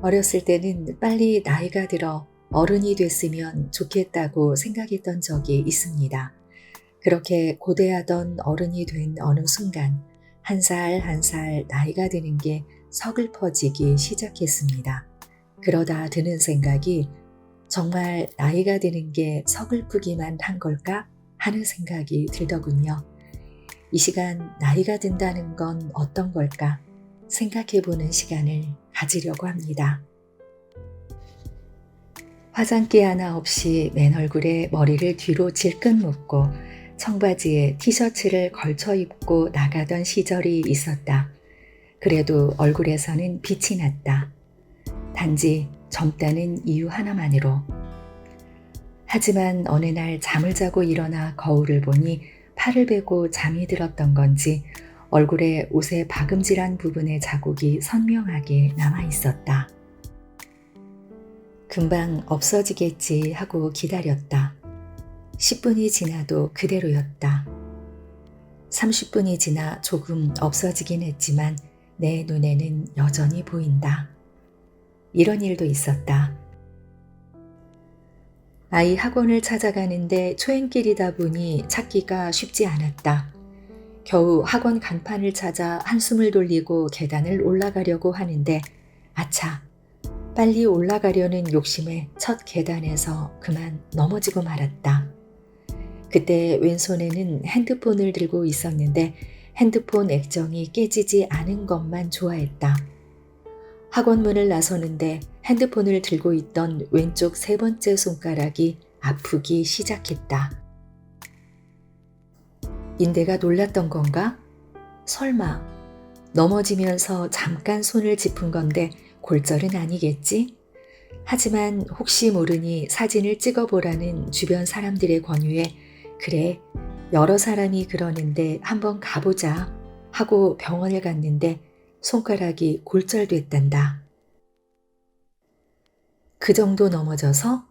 어렸을 때는 빨리 나이가 들어 어른이 됐으면 좋겠다고 생각했던 적이 있습니다. 그렇게 고대하던 어른이 된 어느 순간 한 살 한 살 나이가 드는 게 서글퍼지기 시작했습니다. 그러다 드는 생각이 정말 나이가 드는 게 서글프기만 한 걸까 하는 생각이 들더군요. 이 시간 나이가 든다는 건 어떤 걸까 생각해보는 시간을 가지려고 합니다. 화장기 하나 없이 맨 얼굴에 머리를 뒤로 질끈 묶고 청바지에 티셔츠를 걸쳐 입고 나가던 시절이 있었다. 그래도 얼굴에서는 빛이 났다. 단지 젊다는 이유 하나만으로. 하지만 어느 날 잠을 자고 일어나 거울을 보니 팔을 베고 잠이 들었던 건지 얼굴에 옷의 박음질한 부분의 자국이 선명하게 남아 있었다. 금방 없어지겠지 하고 기다렸다. 10분이 지나도 그대로였다. 30분이 지나 조금 없어지긴 했지만 내 눈에는 여전히 보인다. 이런 일도 있었다. 아이 학원을 찾아가는데 초행길이다 보니 찾기가 쉽지 않았다. 겨우 학원 간판을 찾아 한숨을 돌리고 계단을 올라가려고 하는데 아차, 빨리 올라가려는 욕심에 첫 계단에서 그만 넘어지고 말았다. 그때 왼손에는 핸드폰을 들고 있었는데 핸드폰 액정이 깨지지 않은 것만 좋아했다. 학원 문을 나서는데 핸드폰을 들고 있던 왼쪽 세 번째 손가락이 아프기 시작했다. 인대가 놀랐던 건가? 설마 넘어지면서 잠깐 손을 짚은 건데 골절은 아니겠지? 하지만 혹시 모르니 사진을 찍어보라는 주변 사람들의 권유에 그래, 여러 사람이 그러는데 한번 가보자 하고 병원을 갔는데 손가락이 골절됐단다. 그 정도 넘어져서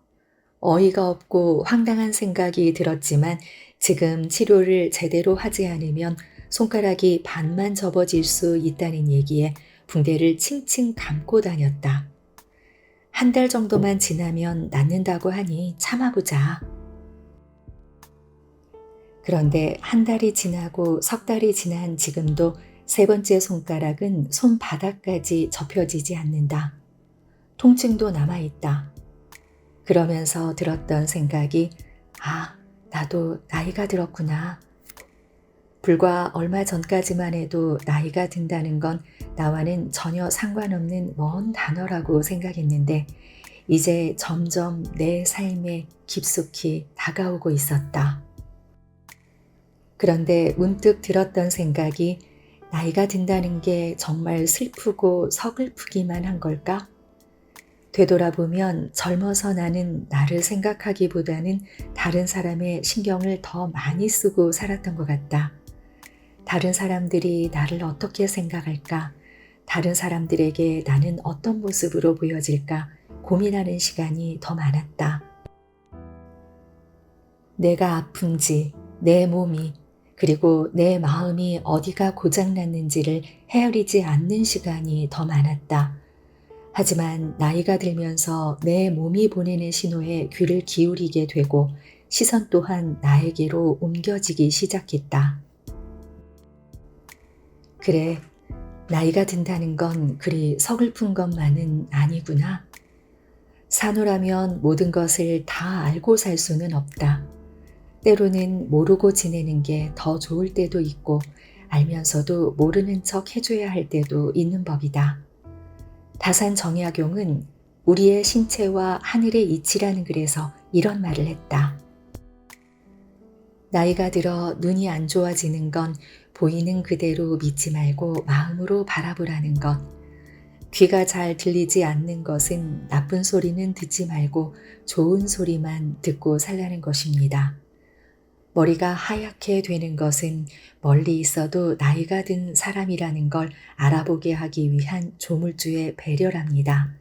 어이가 없고 황당한 생각이 들었지만 지금 치료를 제대로 하지 않으면 손가락이 반만 접어질 수 있다는 얘기에 붕대를 칭칭 감고 다녔다. 한 달 정도만 지나면 낫는다고 하니 참아보자. 그런데 한 달이 지나고 석 달이 지난 지금도 세 번째 손가락은 손바닥까지 접혀지지 않는다. 통증도 남아있다. 그러면서 들었던 생각이 나도 나이가 들었구나. 불과 얼마 전까지만 해도 나이가 든다는 건 나와는 전혀 상관없는 먼 단어라고 생각했는데 이제 점점 내 삶에 깊숙이 다가오고 있었다. 그런데 문득 들었던 생각이 나이가 든다는 게 정말 슬프고 서글프기만 한 걸까? 되돌아보면 젊어서 나는 나를 생각하기보다는 다른 사람의 신경을 더 많이 쓰고 살았던 것 같다. 다른 사람들이 나를 어떻게 생각할까? 다른 사람들에게 나는 어떤 모습으로 보여질까? 고민하는 시간이 더 많았다. 내가 아픈지, 내 몸이, 그리고 내 마음이 어디가 고장났는지를 헤아리지 않는 시간이 더 많았다. 하지만 나이가 들면서 내 몸이 보내는 신호에 귀를 기울이게 되고 시선 또한 나에게로 옮겨지기 시작했다. 그래, 나이가 든다는 건 그리 서글픈 것만은 아니구나. 사노라면 모든 것을 다 알고 살 수는 없다. 때로는 모르고 지내는 게 더 좋을 때도 있고 알면서도 모르는 척 해줘야 할 때도 있는 법이다. 다산 정약용은 우리의 신체와 하늘의 이치라는 글에서 이런 말을 했다. 나이가 들어 눈이 안 좋아지는 건 보이는 그대로 믿지 말고 마음으로 바라보라는 것. 귀가 잘 들리지 않는 것은 나쁜 소리는 듣지 말고 좋은 소리만 듣고 살라는 것입니다. 머리가 하얗게 되는 것은 멀리 있어도 나이가 든 사람이라는 걸 알아보게 하기 위한 조물주의 배려랍니다.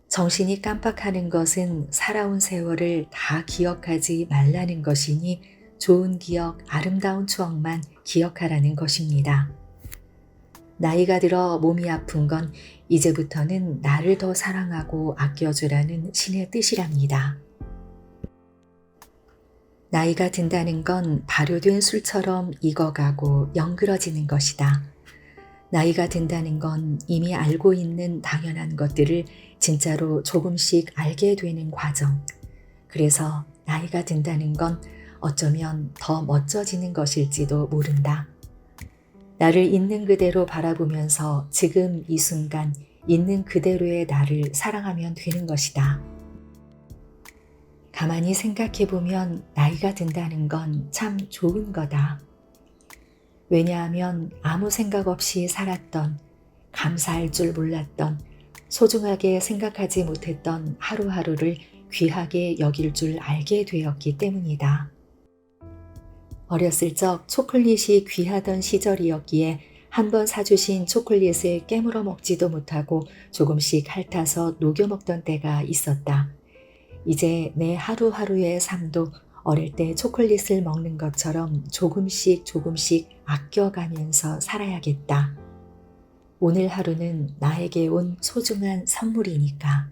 정신이 깜빡하는 것은 살아온 세월을 다 기억하지 말라는 것이니 좋은 기억, 아름다운 추억만 기억하라는 것입니다. 나이가 들어 몸이 아픈 건 이제부터는 나를 더 사랑하고 아껴주라는 신의 뜻이랍니다. 나이가 든다는 건 발효된 술처럼 익어가고 영그러지는 것이다. 나이가 든다는 건 이미 알고 있는 당연한 것들을 진짜로 조금씩 알게 되는 과정. 그래서 나이가 든다는 건 어쩌면 더 멋져지는 것일지도 모른다. 나를 있는 그대로 바라보면서 지금 이 순간 있는 그대로의 나를 사랑하면 되는 것이다. 가만히 생각해보면 나이가 든다는 건 참 좋은 거다. 왜냐하면 아무 생각 없이 살았던, 감사할 줄 몰랐던, 소중하게 생각하지 못했던 하루하루를 귀하게 여길 줄 알게 되었기 때문이다. 어렸을 적 초콜릿이 귀하던 시절이었기에 한 번 사주신 초콜릿을 깨물어 먹지도 못하고 조금씩 핥아서 녹여 먹던 때가 있었다. 이제 내 하루하루의 삶도 어릴 때 초콜릿을 먹는 것처럼 조금씩 조금씩 아껴가면서 살아야겠다. 오늘 하루는 나에게 온 소중한 선물이니까.